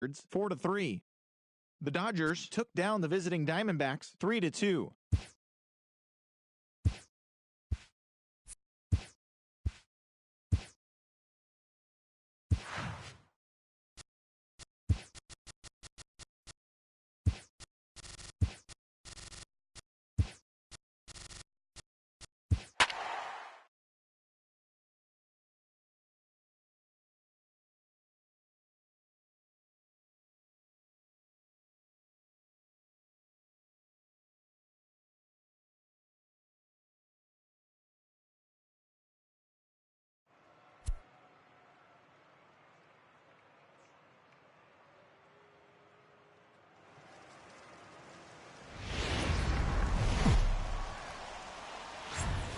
4-3. The Dodgers took down the visiting Diamondbacks 3-2.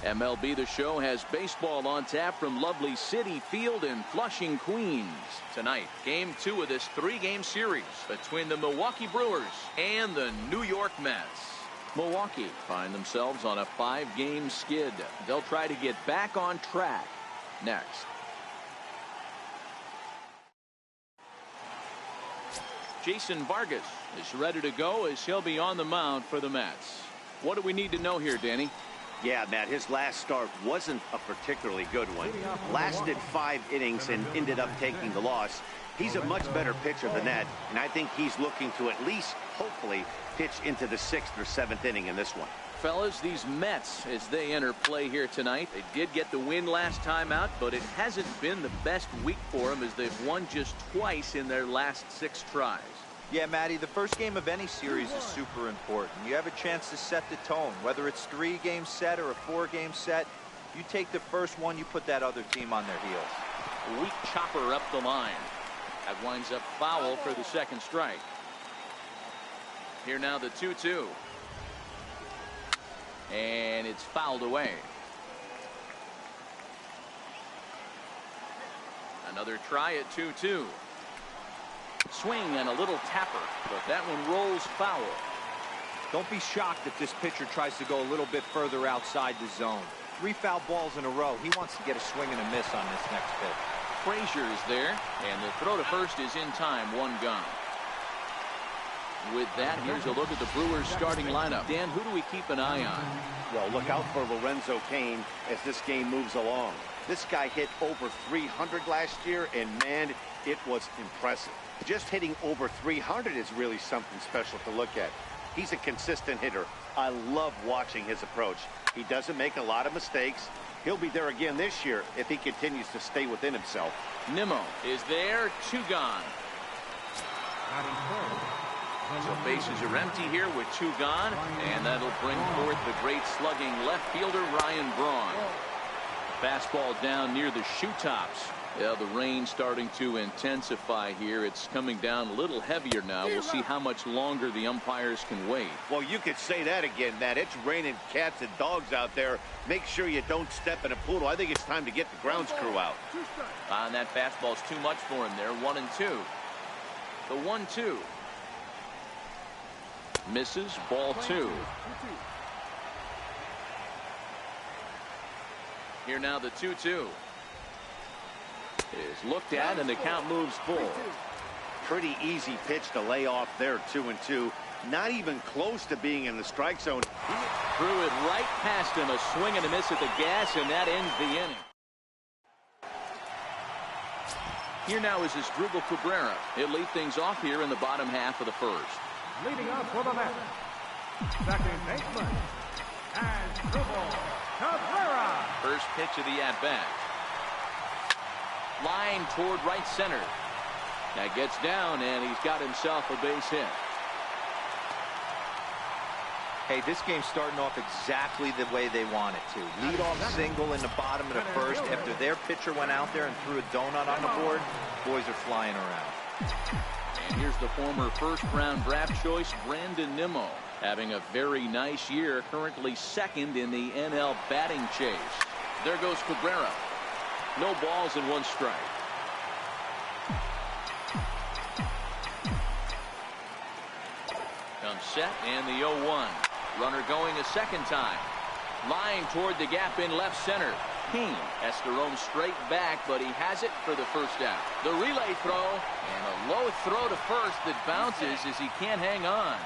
MLB The Show has baseball on tap from lovely Citi Field in Flushing, Queens. Tonight, Game 2 of this 3-game series between the Milwaukee Brewers and the New York Mets. Milwaukee find themselves on a 5-game skid. They'll try to get back on track next. Jason Vargas is ready to go as he'll be on the mound for the Mets. What do we need to know here, Danny? Yeah, Matt, his last start wasn't a particularly good one. Lasted 5 innings and ended up taking the loss. He's a much better pitcher than that, and I think he's looking to at least, hopefully, pitch into the 6th or 7th inning in this one. Fellas, these Mets, as they enter play here tonight, they did get the win last time out, but it hasn't been the best week for them as they've won just twice in their last 6 tries. Yeah, Matty, the first game of any series is super important. You have a chance to set the tone, whether it's 3-game set or a 4-game set. You take the first one, you put that other team on their heels. A weak chopper up the line. That winds up foul for the 2nd strike. Here now the 2-2. And it's fouled away. Another try at 2-2. Swing and a little tapper, but that one rolls foul. Don't be shocked if this pitcher tries to go a little bit further outside the zone. 3 foul balls in a row. He wants to get a swing and a miss on this next pitch. Frazier is there, and the throw to first is in time, 1 gone. With that, here's a look at the Brewers starting lineup. Dan, who do we keep an eye on? Well, look out for Lorenzo Cain as this game moves along. This guy hit over 300 last year, and man, it was impressive. Just hitting over 300 is really something special to look at. He's a consistent hitter. I love watching his approach. He doesn't make a lot of mistakes. He'll be there again this year if he continues to stay within himself. Nimmo is there, 2 gone. So bases are empty here with 2 gone, and that'll bring forth the great slugging left fielder Ryan Braun. Fastball down near the shoe tops. Yeah, the rain starting to intensify here. It's coming down a little heavier now. We'll see how much longer the umpires can wait. Well, you could say that again, Matt. It's raining cats and dogs out there. Make sure you don't step in a poodle. I think it's time to get the grounds crew out. And that fastball's too much for him there. 1-2. The 1-2. Misses, ball 2. Here now the 2-2. Is looked at, and the count moves full. Pretty easy pitch to lay off there, 2-2. Not even close to being in the strike zone. He threw it right past him. A swing and a miss at the gas, and that ends the inning. Here now is Asdrubal Cabrera. He'll lead things off here in the bottom half of the 1st. Leading up for the Mets, second baseman, Asdrubal Cabrera. First pitch of the at-bat. Line toward right center. That gets down, and he's got himself a base hit. Hey, this game's starting off exactly the way they want it to. Lead-off single in the bottom of the 1st after their pitcher went out there and threw a donut on the board. Boys are flying around. And here's the former 1st-round draft choice, Brandon Nimmo, having a very nice year, currently 2nd in the NL batting chase. There goes Cabrera. No balls and 1 strike. Comes set and the 0-1. Runner going a 2nd time. Line toward the gap in left center. Kane has to roam straight back, but he has it for the first out. The relay throw, and a low throw to first that bounces as he can't hang on.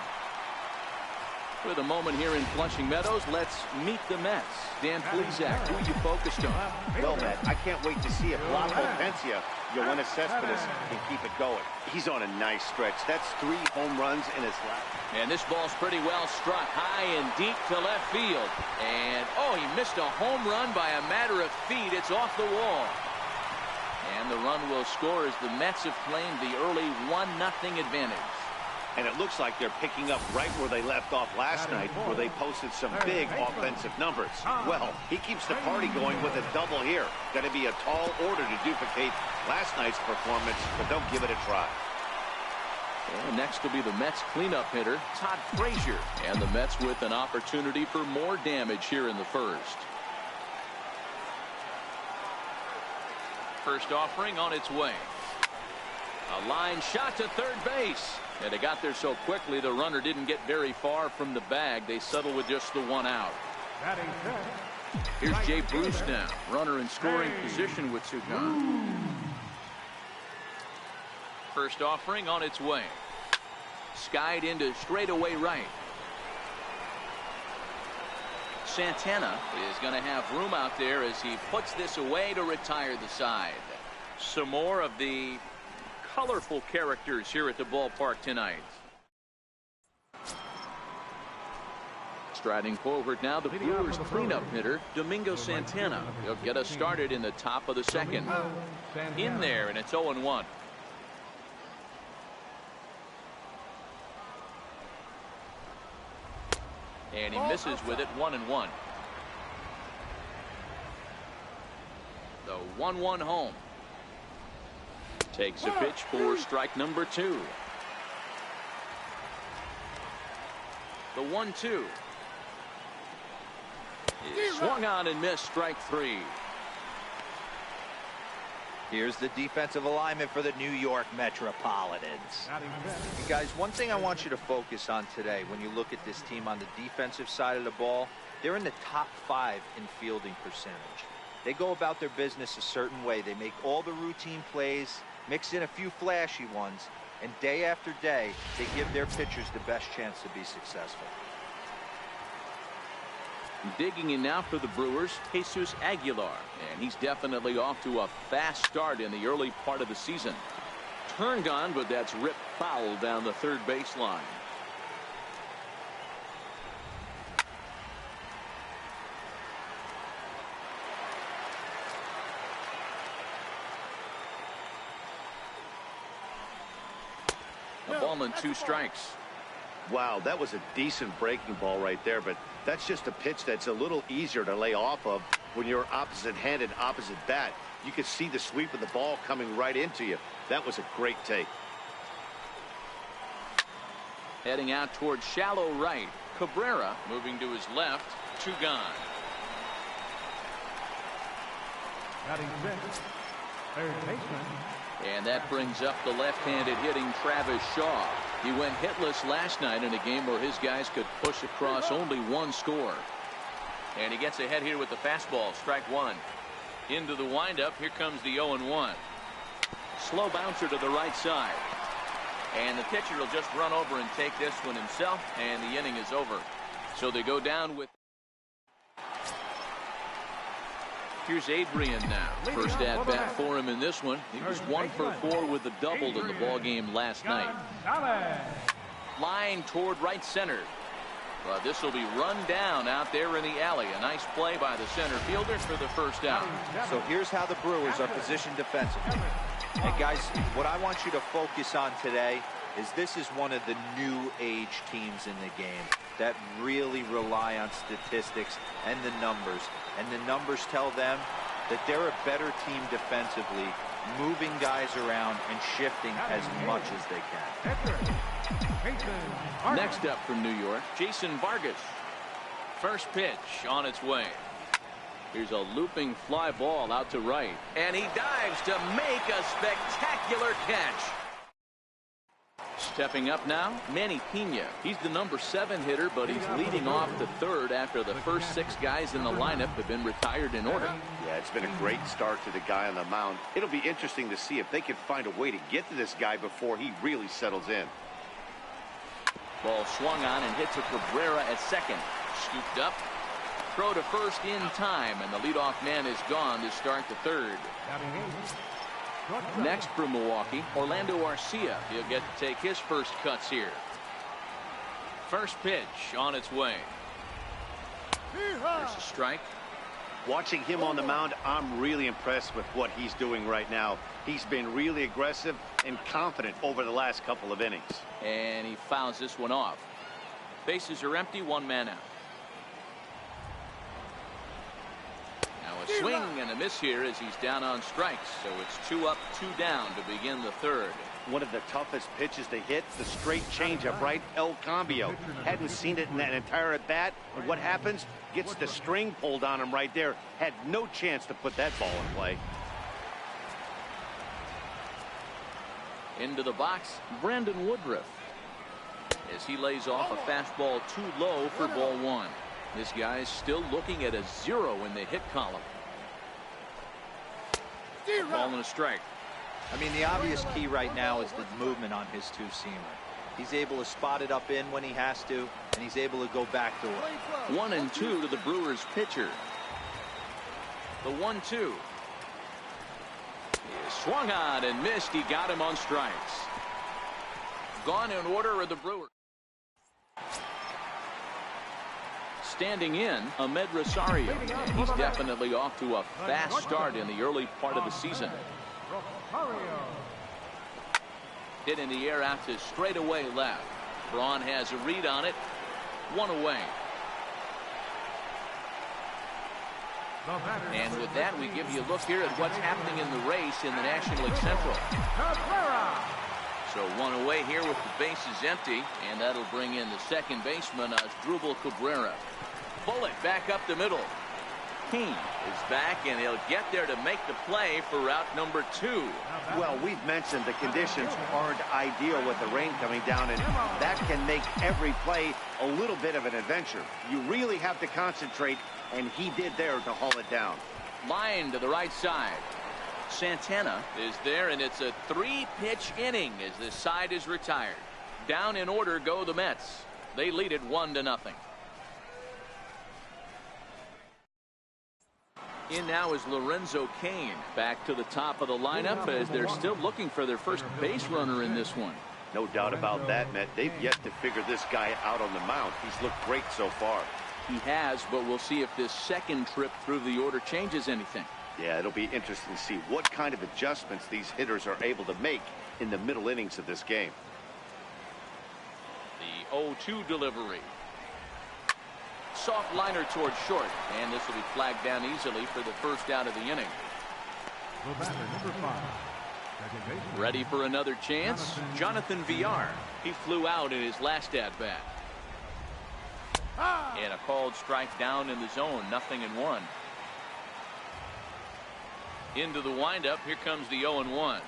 For the moment here in Flushing Meadows, let's meet the Mets. Dan Plesac, who you focused on? Well, Matt, I can't wait to see if Blanco Pencia, Yoenis Cespedes, can keep it going. He's on a nice stretch. That's 3 home runs in his lap. And this ball's pretty well struck high and deep to left field. And, oh, he missed a home run by a matter of feet. It's off the wall. And the run will score as the Mets have claimed the early 1-0 advantage. And it looks like they're picking up right where they left off last night, where they posted some big offensive numbers. Well, he keeps the party going with a double here. Going to be a tall order to duplicate last night's performance, but they'll give it a try. And next will be the Mets cleanup hitter, Todd Frazier. And the Mets with an opportunity for more damage here in the first. First offering on its way. A line shot to third base. And it got there so quickly the runner didn't get very far from the bag. They settle with just the 1 out. Here's Jay Bruce now. Runner in scoring position with 2 gone. First offering on its way. Skied into straightaway right. Santana is going to have room out there as he puts this away to retire the side. Some more of the colorful characters here at the ballpark tonight. Striding forward now, the Brewers cleanup hitter, Domingo Santana. He'll get us started in the top of the second. In there, and it's 0-1. And he misses with it, 1-1. The 1-1 home. Takes a pitch for strike number 2. The 1-2. Is swung on and missed, strike 3. Here's the defensive alignment for the New York Metropolitans. You guys, one thing I want you to focus on today when you look at this team on the defensive side of the ball, they're in the top 5 in fielding percentage. They go about their business a certain way. They make all the routine plays, mix in a few flashy ones, and day after day, they give their pitchers the best chance to be successful. Digging in now for the Brewers, Jesus Aguilar, and he's definitely off to a fast start in the early part of the season. Turned on, but that's ripped foul down the third baseline. A ball and 2 strikes. Wow, that was a decent breaking ball right there, but that's just a pitch that's a little easier to lay off of when you're opposite-handed, opposite bat. You could see the sweep of the ball coming right into you. That was a great take. Heading out towards shallow right. Cabrera moving to his left. 2 gone. Third baseman. And that brings up the left-handed hitting Travis Shaw. He went hitless last night in a game where his guys could push across only 1 score. And he gets ahead here with the fastball. Strike 1. Into the windup. Here comes the 0-1. Slow bouncer to the right side. And the pitcher will just run over and take this one himself, and the inning is over. So they go down with. Here's Adrian now. First at bat for him in this one. He was 1 for 4 with a double in the ball game last night. Line toward right center. Well, this will be run down out there in the alley. A nice play by the center fielder for the first out. So here's how the Brewers are positioned defensively. And guys, what I want you to focus on today is this is one of the new age teams in the game that really rely on statistics and the numbers. And the numbers tell them that they're a better team defensively, moving guys around and shifting as much as they can. Next up from New York, Jason Vargas. First pitch on its way. Here's a looping fly ball out to right. And he dives to make a spectacular catch. Stepping up now, Manny Pena. He's the number 7 hitter, but he's leading off the third after the first 6 guys in the lineup have been retired in order. Yeah, it's been a great start to the guy on the mound. It'll be interesting to see if they can find a way to get to this guy before he really settles in. Ball swung on and hit to Cabrera at second. Scooped up. Throw to first in time, and the leadoff man is gone to start the third. Next for Milwaukee, Orlando Arcia. He'll get to take his first cuts here. First pitch on its way. There's a strike. Watching him on the mound, I'm really impressed with what he's doing right now. He's been really aggressive and confident over the last couple of innings. And he fouls this one off. Bases are empty, 1 man out. Now a swing and a miss here as he's down on strikes. So it's 2 up, 2 down to begin the third. One of the toughest pitches to hit, the straight changeup, right? El Cambio. Hadn't seen it in that entire at bat. And what happens? Gets the string pulled on him right there. Had no chance to put that ball in play. Into the box, Brandon Woodruff. As he lays off a fastball too low for ball 1. This guy is still looking at a 0 in the hit column. Ball and a strike. I mean, the obvious key right now is the movement on his two-seamer. He's able to spot it up in when he has to, and he's able to go back to it. 1-2 to the Brewers pitcher. The 1-2. He swung on and missed. He got him on strikes. Gone in order are the Brewers. Standing in, Ahmed Rosario. And he's definitely off to a fast start in the early part of the season. Hit in the air out to straightaway left. Braun has a read on it. 1 away. And with that, we give you a look here at what's happening in the race in the National League Central. So 1 away here with the bases empty, and that'll bring in the second baseman, Asdrubal Cabrera. Bullet back up the middle. Kane is back, and he'll get there to make the play for route number 2. Well, we've mentioned the conditions aren't ideal with the rain coming down, and that can make every play a little bit of an adventure. You really have to concentrate, and he did there to haul it down. Line to the right side. Santana is there, and it's a 3-pitch inning as this side is retired. Down in order go the Mets. They lead it 1-0. In now is Lorenzo Cain back to the top of the lineup as they're still looking for their first base runner in this one. No doubt about that, Matt. They've yet to figure this guy out on the mound. He's looked great so far. He has, but we'll see if this second trip through the order changes anything. Yeah, it'll be interesting to see what kind of adjustments these hitters are able to make in the middle innings of this game. The 0-2 delivery. Soft liner towards short, and this will be flagged down easily for the first out of the inning. Ready for another chance? Jonathan Villar. He flew out in his last at-bat. And a called strike down in the zone, 0-1. Into the windup, here comes the 0-1.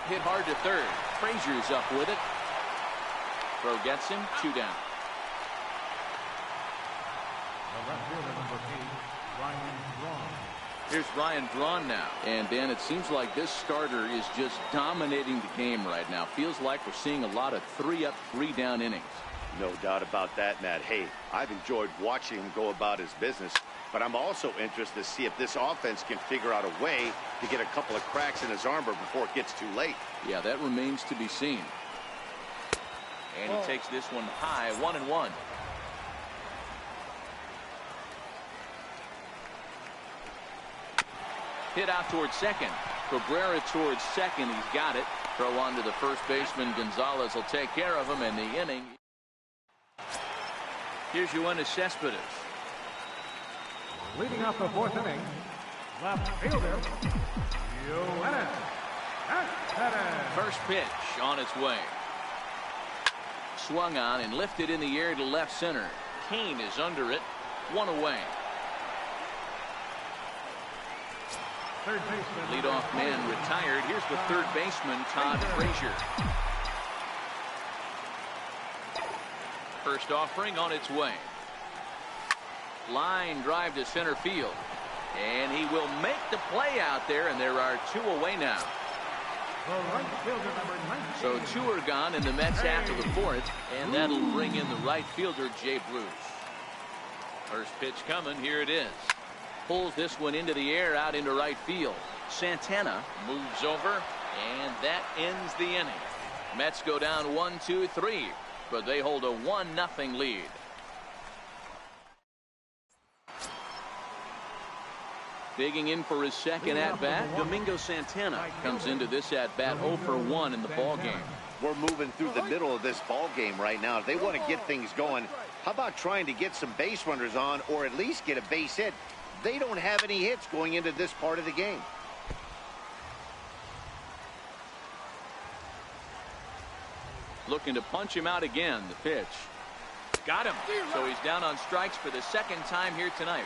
Hit hard to third. Frazier's up with it. Throw gets him, 2 down. Here's Ryan Braun now. And Dan, it seems like this starter is just dominating the game right now. Feels like we're seeing a lot of 3-up, 3-down innings. No doubt about that, Matt. Hey, I've enjoyed watching him go about his business, but I'm also interested to see if this offense can figure out a way to get a couple of cracks in his armor before it gets too late. Yeah, that remains to be seen. And he takes this one high, 1-1. Hit out towards second. Cabrera towards second. He's got it. Throw on to the first baseman. Gonzalez will take care of him in the inning. Here's Yoenis Cespedes. Leading off the 4th inning, left fielder, Yoenis Cespedes. First pitch on its way. Swung on and lifted in the air to left center. Kane is under it. 1 away. Third baseman. Leadoff man retired. Here's the third baseman, Todd Frazier. First offering on its way. Line drive to center field. And he will make the play out there, and there are 2 away now. The right fielder, number 19. So 2 are gone in the Mets half of the 4th, and that'll bring in the right fielder, Jay Bruce. First pitch coming. Here it is. Pulls this one into the air out into right field. Santana moves over, and that ends the inning. Mets go down 1-2-3, but they hold a 1-0 lead. Digging in for his second at-bat, Domingo Santana comes into this at-bat 0 for 1 in the ballgame. We're moving through the middle of this ball game right now. If they want to get things going, how about trying to get some base runners on, or at least get a base hit? They don't have any hits going into this part of the game. Looking to punch him out again. The pitch. Got him. So he's down on strikes for the second time here tonight.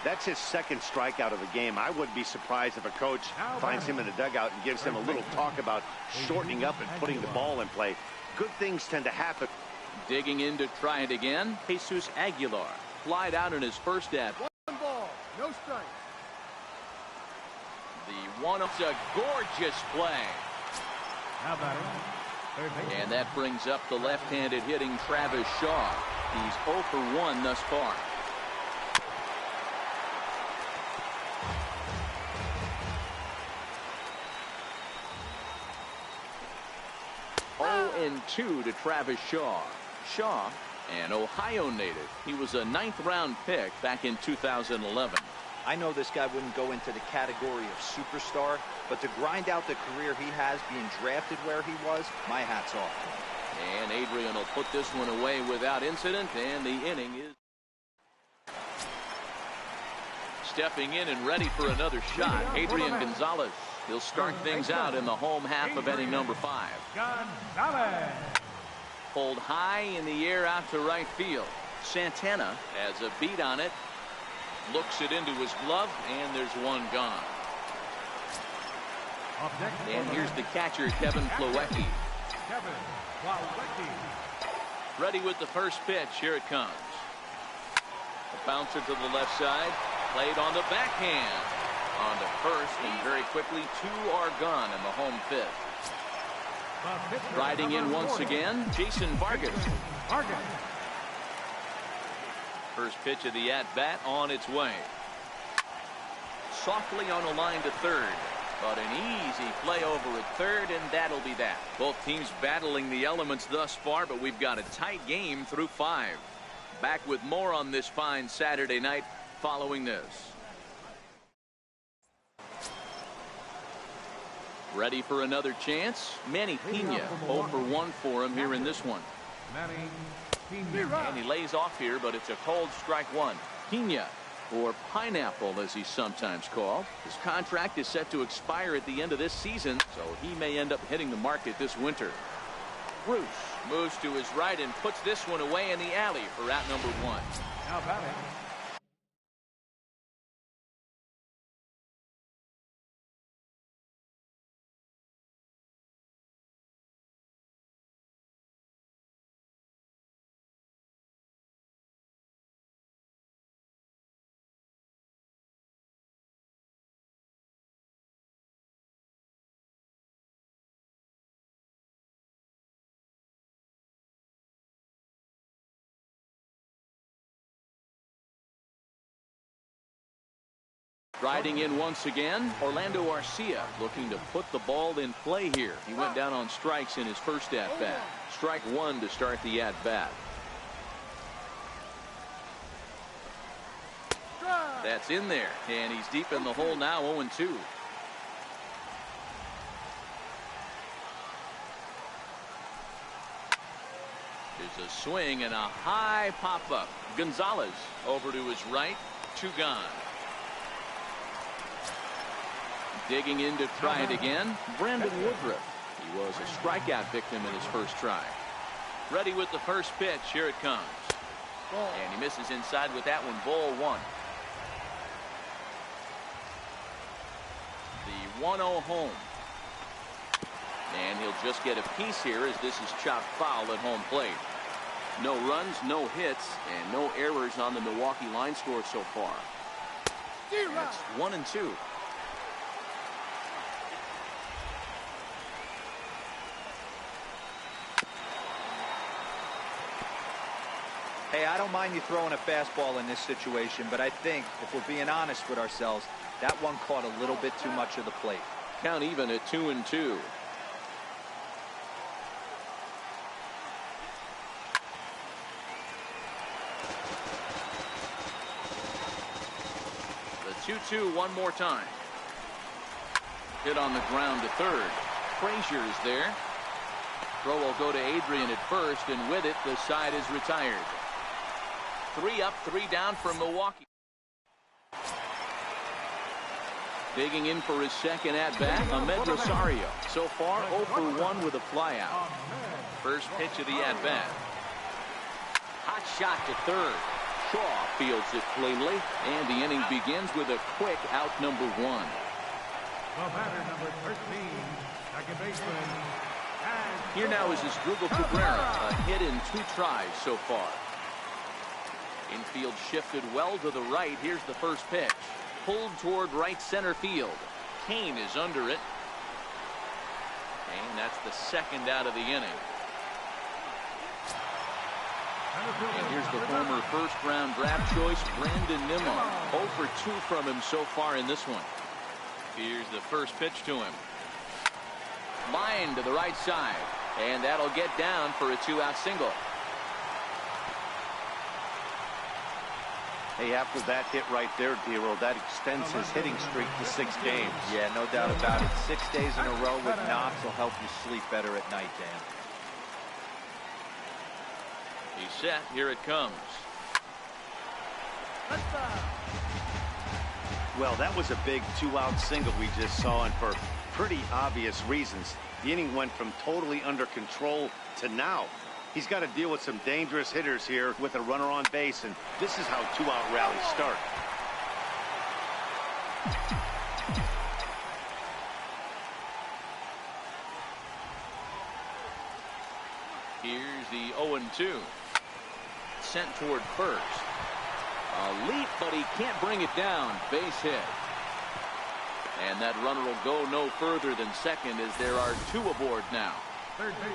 That's his second strikeout of the game. I wouldn't be surprised if a coach finds him in the dugout and gives him a little talk about shortening up and putting the ball in play. Good things tend to happen. Digging in to try it again. Jesus Aguilar flied out in his first at. 1 ball, no strikes. The one of a gorgeous play. How about it? And that brings up the left-handed hitting Travis Shaw. He's 0 for 1 thus far. 0-2 to Travis Shaw. Shaw, an Ohio native. He was a 9th-round pick back in 2011. I know this guy wouldn't go into the category of superstar, but to grind out the career he has being drafted where he was, my hat's off to him. And Adrian will put this one away without incident, and the inning is stepping in and ready for another shot. Adrian Gonzalez. He'll start things out in the home half of inning number 5. Gonzalez. Pulled high in the air out to right field. Santana has a beat on it. Looks it into his glove, and there's one gone. And here's the catcher, Kevin Plawecki. Ready with the first pitch. Here it comes. A bouncer to the left side. Played on the backhand. On to first, and very quickly 2 are gone in the home 5th. Riding in once again, Jason Vargas. First pitch of the at-bat on its way. Softly on a line to third. But an easy play over at third, and that'll be that. Both teams battling the elements thus far, but we've got a tight game through 5. Back with more on this fine Saturday night following this. Ready for another chance? Manny Pena, 0 for 1 for him here in this one. And he lays off here, but it's a cold strike 1. Pena, or Pineapple as he's sometimes called. His contract is set to expire at the end of this season, so he may end up hitting the market this winter. Bruce moves to his right and puts this one away in the alley for out number 1. How about it? Riding in once again, Orlando Arcia looking to put the ball in play here. He went down on strikes in his first at-bat. Strike 1 to start the at-bat. That's in there, and he's deep in the hole now, 0-2. There's a swing and a high pop-up. Gonzalez over to his right, 2 gone. Digging in to try it again, Brandon Woodruff. He was a strikeout victim in his first try. Ready with the first pitch. Here it comes. And he misses inside with that one. Ball 1. The 1-0 home. And he'll just get a piece here as this is chopped foul at home plate. No runs, no hits, and no errors on the Milwaukee line score so far. It's 1-2. Hey, I don't mind you throwing a fastball in this situation, but I think if we're being honest with ourselves, that one caught a little bit too much of the plate. Count even at 2-2. The 2-2 one more time. Hit on the ground to third. Frazier is there. Throw will go to Adrian at first, and with it, the side is retired. 3 up, 3 down for Milwaukee. Digging in for his second at-bat, Ahmed Rosario. So far, 0 for 1 with a flyout. First pitch of the at-bat. Hot shot to third. Shaw fields it cleanly, and the inning begins with a quick out number 1. The batter, number 13, second baseman. Here now is Asdrubal Cabrera, a hit in 2 tries so far. Infield shifted well to the right. Here's the first pitch. Pulled toward right center field. Kane is under it. And that's the second out of the inning. And here's the former first-round draft choice, Brandon Nimmo. 0 for 2 from him so far in this one. Here's the first pitch to him. Line to the right side. And that'll get down for a 2-out single. Hey, after that hit right there, Dero, that extends his hitting streak to 6 games. Yeah, no doubt about it. 6 days in a row with knocks will help you sleep better at night, Dan. He's set. Here it comes. Well, that was a big 2-out single we just saw, and for pretty obvious reasons. The inning went from totally under control to now. He's got to deal with some dangerous hitters here with a runner on base, and this is how 2-out rallies start. Here's the 0-2. Sent toward first. A leap, but he can't bring it down. Base hit. And that runner will go no further than second as there are 2 aboard now.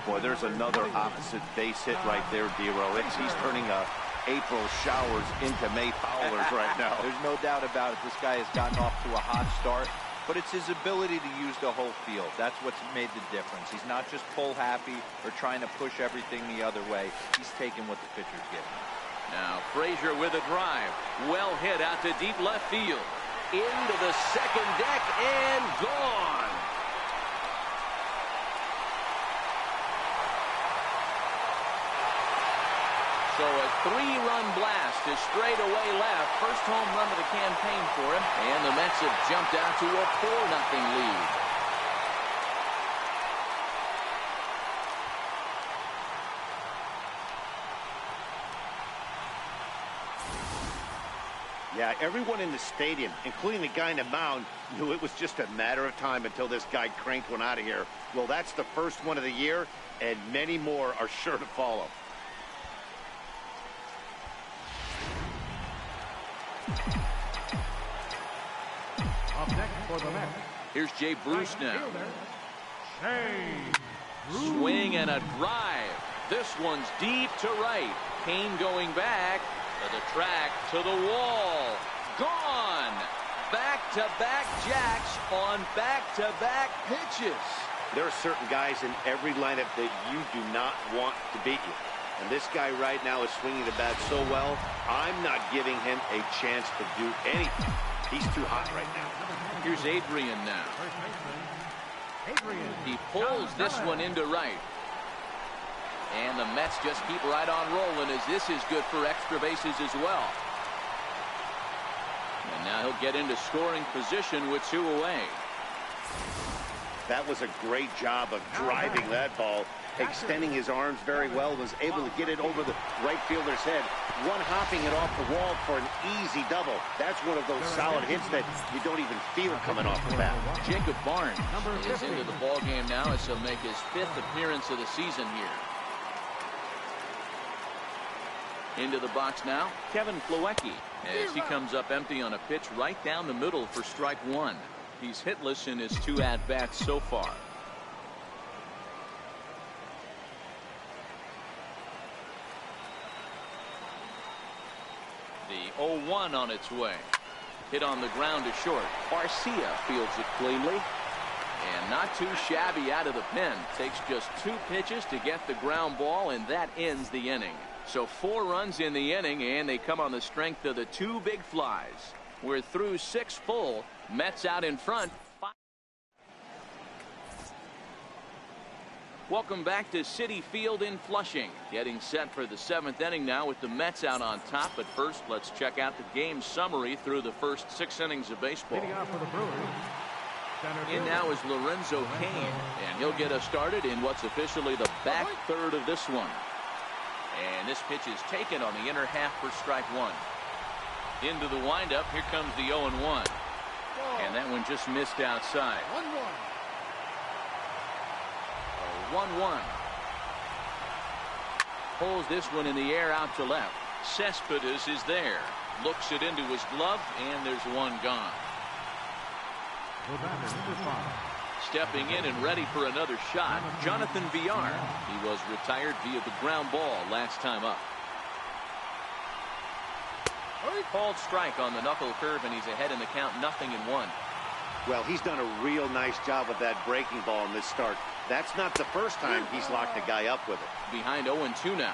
Boy, there's another opposite base hit right there, Dero. He's turning April showers into May foulers right now. There's no doubt about it. This guy has gotten off to a hot start, but it's his ability to use the whole field. That's what's made the difference. He's not just pull happy or trying to push everything the other way. He's taking what the pitcher's giving him. Now Frazier with a drive. Well hit out to deep left field. Into the second deck and gone. So a 3-run blast is straight away left. First home run of the campaign for him. And the Mets have jumped out to a 4-0 lead. Yeah, everyone in the stadium, including the guy in the mound, knew it was just a matter of time until this guy cranked one out of here. Well, that's the first one of the year, and many more are sure to follow. Up next for the Mets. Here's Jay Bruce now. Bruce. Swing and a drive. This one's deep to right. Kane going back to the track, to the wall. Gone. Back-to-back jacks on back-to-back pitches. There are certain guys in every lineup that you do not want to beat you. And this guy right now is swinging the bat so well, I'm not giving him a chance to do anything. He's too hot right now. Here's Adrian now. Adrian. He pulls this one into right. And the Mets just keep right on rolling as this is good for extra bases as well. And now he'll get into scoring position with 2 away. That was a great job of driving that ball, extending his arms very well, was able to get it over the right fielder's head, one hopping it off the wall for an easy double. That's one of those solid hits that you don't even feel coming off the bat. Jacob Barnes is into the ball game now as he'll make his 5th appearance of the season here. Into the box now, Kevin Plawecki, as he comes up empty on a pitch right down the middle for strike one. He's hitless in his 2 at-bats so far. The 0-1 on its way. Hit on the ground to short. Garcia fields it cleanly. And not too shabby out of the pen. Takes just 2 pitches to get the ground ball, and that ends the inning. So 4 runs in the inning, and they come on the strength of the 2 big flies. We're through 6 full. Mets out in front. Welcome back to Citi Field in Flushing. Getting set for the 7th inning now with the Mets out on top. But first, let's check out the game summary through the first 6 innings of baseball. Leading off for the Brewers. In now is Lorenzo Cain, and he'll get us started in what's officially the back third of this one. And this pitch is taken on the inner half for strike one. Into the windup, here comes the 0-1. And that one just missed outside. 1-1. Pulls this one in the air out to left. Cespedes is there. Looks it into his glove, and there's one gone. Stepping in and ready for another shot, Jonathan Villar. He was retired via the ground ball last time up. Called strike on the knuckle curve, and he's ahead in the count, 0-1. Well, he's done a real nice job with that breaking ball in this start. That's not the first time he's locked a guy up with it. Behind 0-2 now.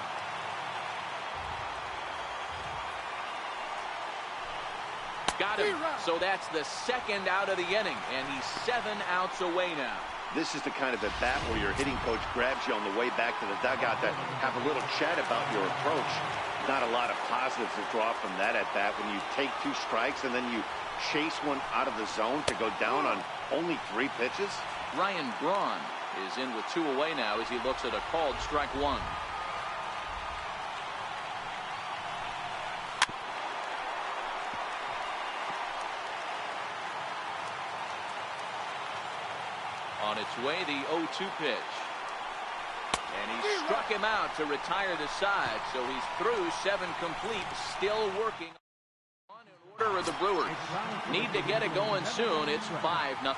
Got him. So that's the 2nd out of the inning, and he's 7 outs away now. This is the kind of at bat where your hitting coach grabs you on the way back to the dugout to have a little chat about your approach. Not a lot of positives to draw from that at bat when you take 2 strikes and then you chase one out of the zone to go down on only 3 pitches. Ryan Braun is in with 2 away now as he looks at a called strike one. On its way, the 0-2 pitch. And he struck him out to retire the side, so he's through 7 complete, still working on an order of the Brewers. Need to get it going soon. It's 5-0.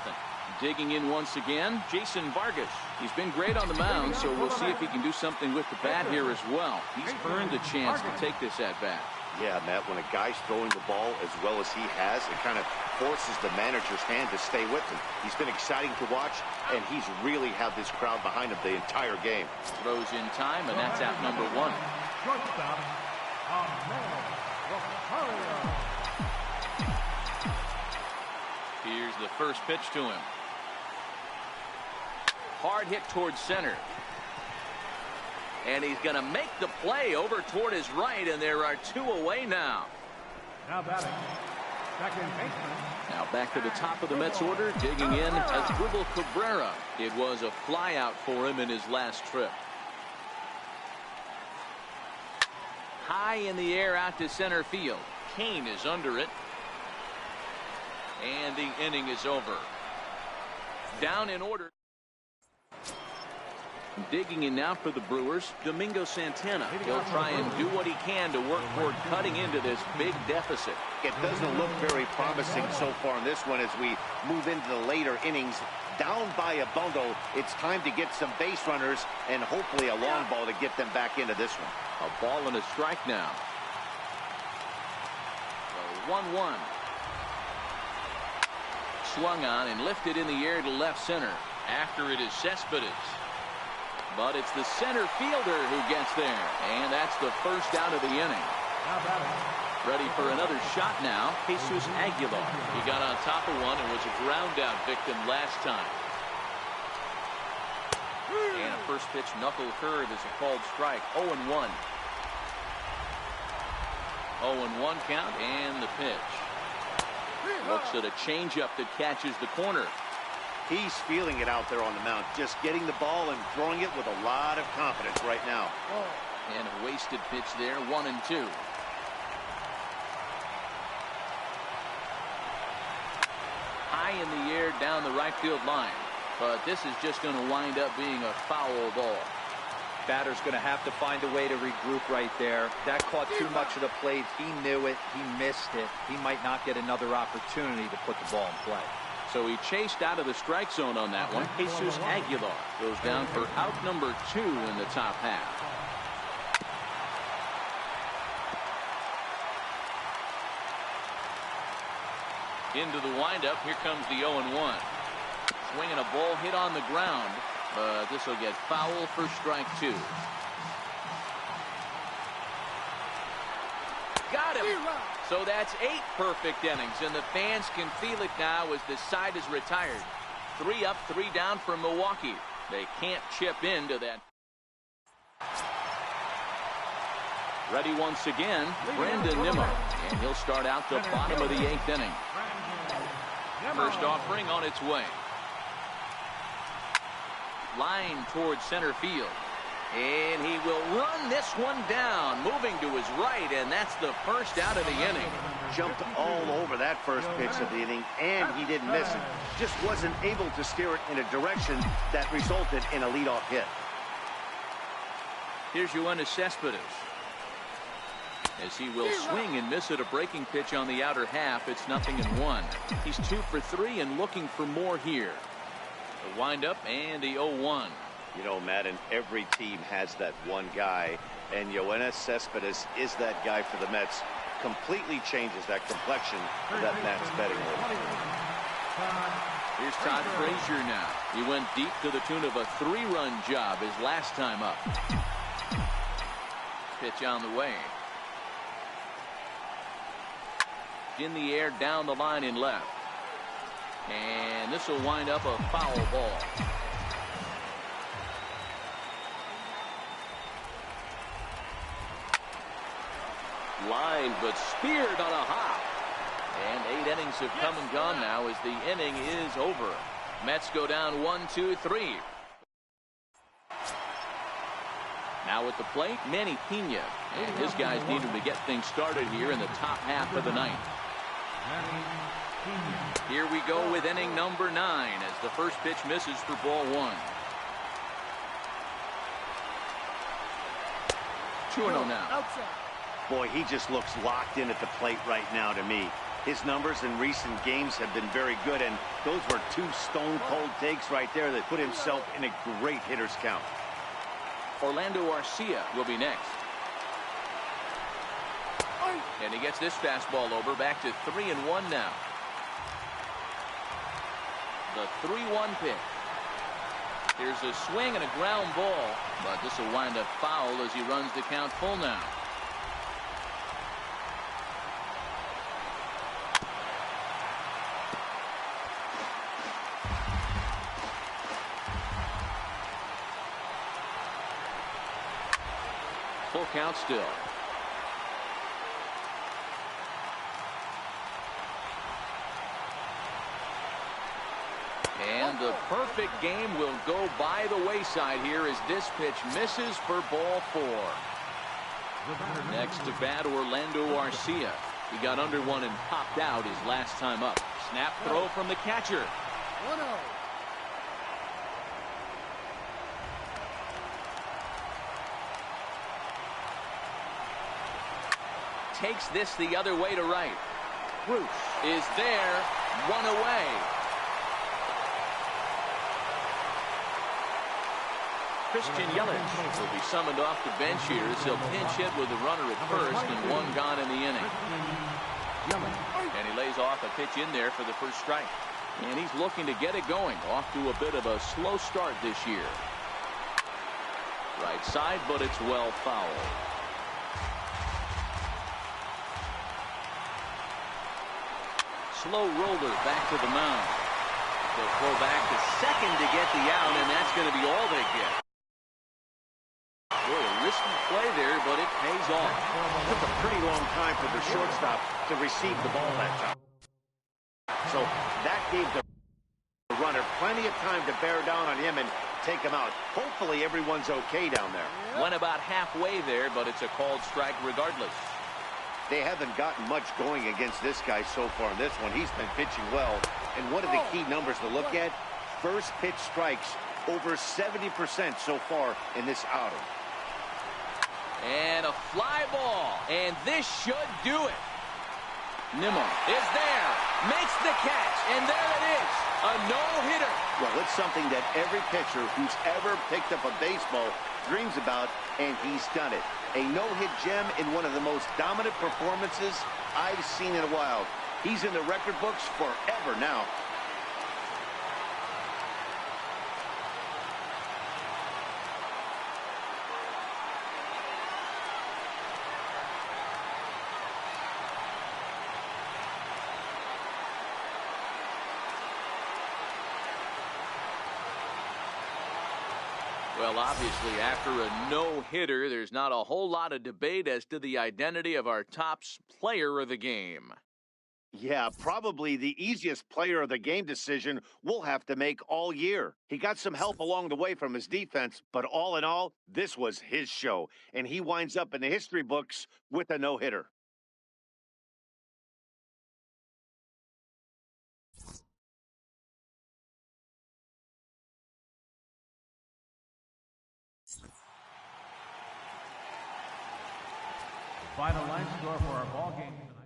Digging in once again, Jason Vargas. He's been great on the mound, so we'll see if he can do something with the bat here as well. He's earned a chance to take this at bat. Yeah, Matt, when a guy's throwing the ball as well as he has, it kind of forces the manager's hand to stay with him. He's been exciting to watch, and he's really had this crowd behind him the entire game. Throws in time, and that's out number 1. Shortstop, Here's the first pitch to him. Hard hit towards center. And he's going to make the play over toward his right, and there are 2 away now. Now batting, second baseman. Now back to the top of the Mets order, digging in Asdrubal Cabrera. It was a flyout for him in his last trip. High in the air out to center field. Cain is under it. And the inning is over. Down in order. Digging in now for the Brewers, Domingo Santana. He'll try and do what he can to work toward cutting into this big deficit. It doesn't look very promising so far in this one as we move into the later innings. Down by a bundle, it's time to get some base runners and hopefully a long ball to get them back into this one. A ball and a strike now. So 1-1. Swung on and lifted in the air to left center. After it is Cespedes. But it's the center fielder who gets there. And that's the first out of the inning. Ready for another shot now, Jesus Aguilar. He got on top of one and was a ground out victim last time. And a first pitch knuckle curve is a called strike. 0-1. 0-1 count and the pitch. Looks at a changeup that catches the corner. He's feeling it out there on the mound, just getting the ball and throwing it with a lot of confidence right now. And a wasted pitch there, 1-2. High in the air down the right field line. But this is just going to wind up being a foul ball. Batter's going to have to find a way to regroup right there. That caught too much of the plate. He knew it. He missed it. He might not get another opportunity to put the ball in play. So he chased out of the strike zone on that one. Jesus Aguilar goes down for out number 2 in the top half. Into the windup. Here comes the 0-1. Swinging a ball hit on the ground. But this will get foul for strike 2. Got him. So that's 8 perfect innings, and the fans can feel it now as the side is retired. 3 up, 3 down for Milwaukee. They can't chip into that. Ready once again, Brandon Nimmo, and he'll start out the bottom of the 8th inning. First offering on its way. Line towards center field. And he will run this one down, moving to his right, and that's the first out of the inning. Jumped all over that first pitch of the inning, and he didn't miss it. Just wasn't able to steer it in a direction that resulted in a leadoff hit. Here's Yoenis Cespedes. As he will swing and miss at a breaking pitch on the outer half. It's 0-1. He's 2 for 3 and looking for more here. The windup and the 0-1. You know, Madden, every team has that one guy, and Yoenis Cespedes is that guy for the Mets. Completely changes that complexion of that Mets betting order. Here's Todd Frazier now. He went deep to the tune of a 3-run job his last time up. Pitch on the way. In the air, down the line in left. And this will wind up a foul ball. Line, but speared on a hop. And 8 innings have come and gone now as the inning is over. Mets go down 1-2-3. Now at the plate, Manny Pena. And his guys need him to get things started here in the top half of the ninth. Here we go with inning number 9 as the first pitch misses for ball 1. 2-0 now. Boy, he just looks locked in at the plate right now to me. His numbers in recent games have been very good, and those were 2 stone-cold takes right there that put himself in a great hitter's count. Orlando Arcia will be next. And he gets this fastball over, back to 3-1 now. The 3-1 pitch. Here's a swing and a ground ball, but this will wind up foul as he runs the count full now. Full count still. And the perfect game will go by the wayside here as this pitch misses for ball 4. Next to bat, Orlando Arcia. He got under one and popped out his last time up. Snap throw from the catcher. 1-0. Takes this the other way to right. Bruce is there. 1 away. Christian Yelich will be summoned off the bench here as he'll pinch hit with the runner at first and 1 gone in the inning. And he lays off a pitch in there for the first strike. And he's looking to get it going. Off to a bit of a slow start this year. Right side, but it's well fouled. Slow roller back to the mound. They'll throw back to second to get the out, and that's going to be all they get. Boy, a risky play there, but it pays off. Took a pretty long time for the shortstop to receive the ball that time. So that gave the runner plenty of time to bear down on him and take him out. Hopefully everyone's okay down there. Went about halfway there, but it's a called strike regardless. They haven't gotten much going against this guy so far in this one. He's been pitching well. And what are the key numbers to look at? First pitch strikes over 70% so far in this outing. And a fly ball. And this should do it. Nimmo is there. Makes the catch. And there it is. A no-hitter. Well, it's something that every pitcher who's ever picked up a baseball dreams about, and he's done it. A no-hit gem in one of the most dominant performances I've seen in a while. He's in the record books forever now. Well, obviously, after a no-hitter, there's not a whole lot of debate as to the identity of our top player of the game. Yeah, probably the easiest player of the game decision we'll have to make all year. He got some help along the way from his defense, but all in all, this was his show, and he winds up in the history books with a no-hitter. Final line score for our ball game tonight.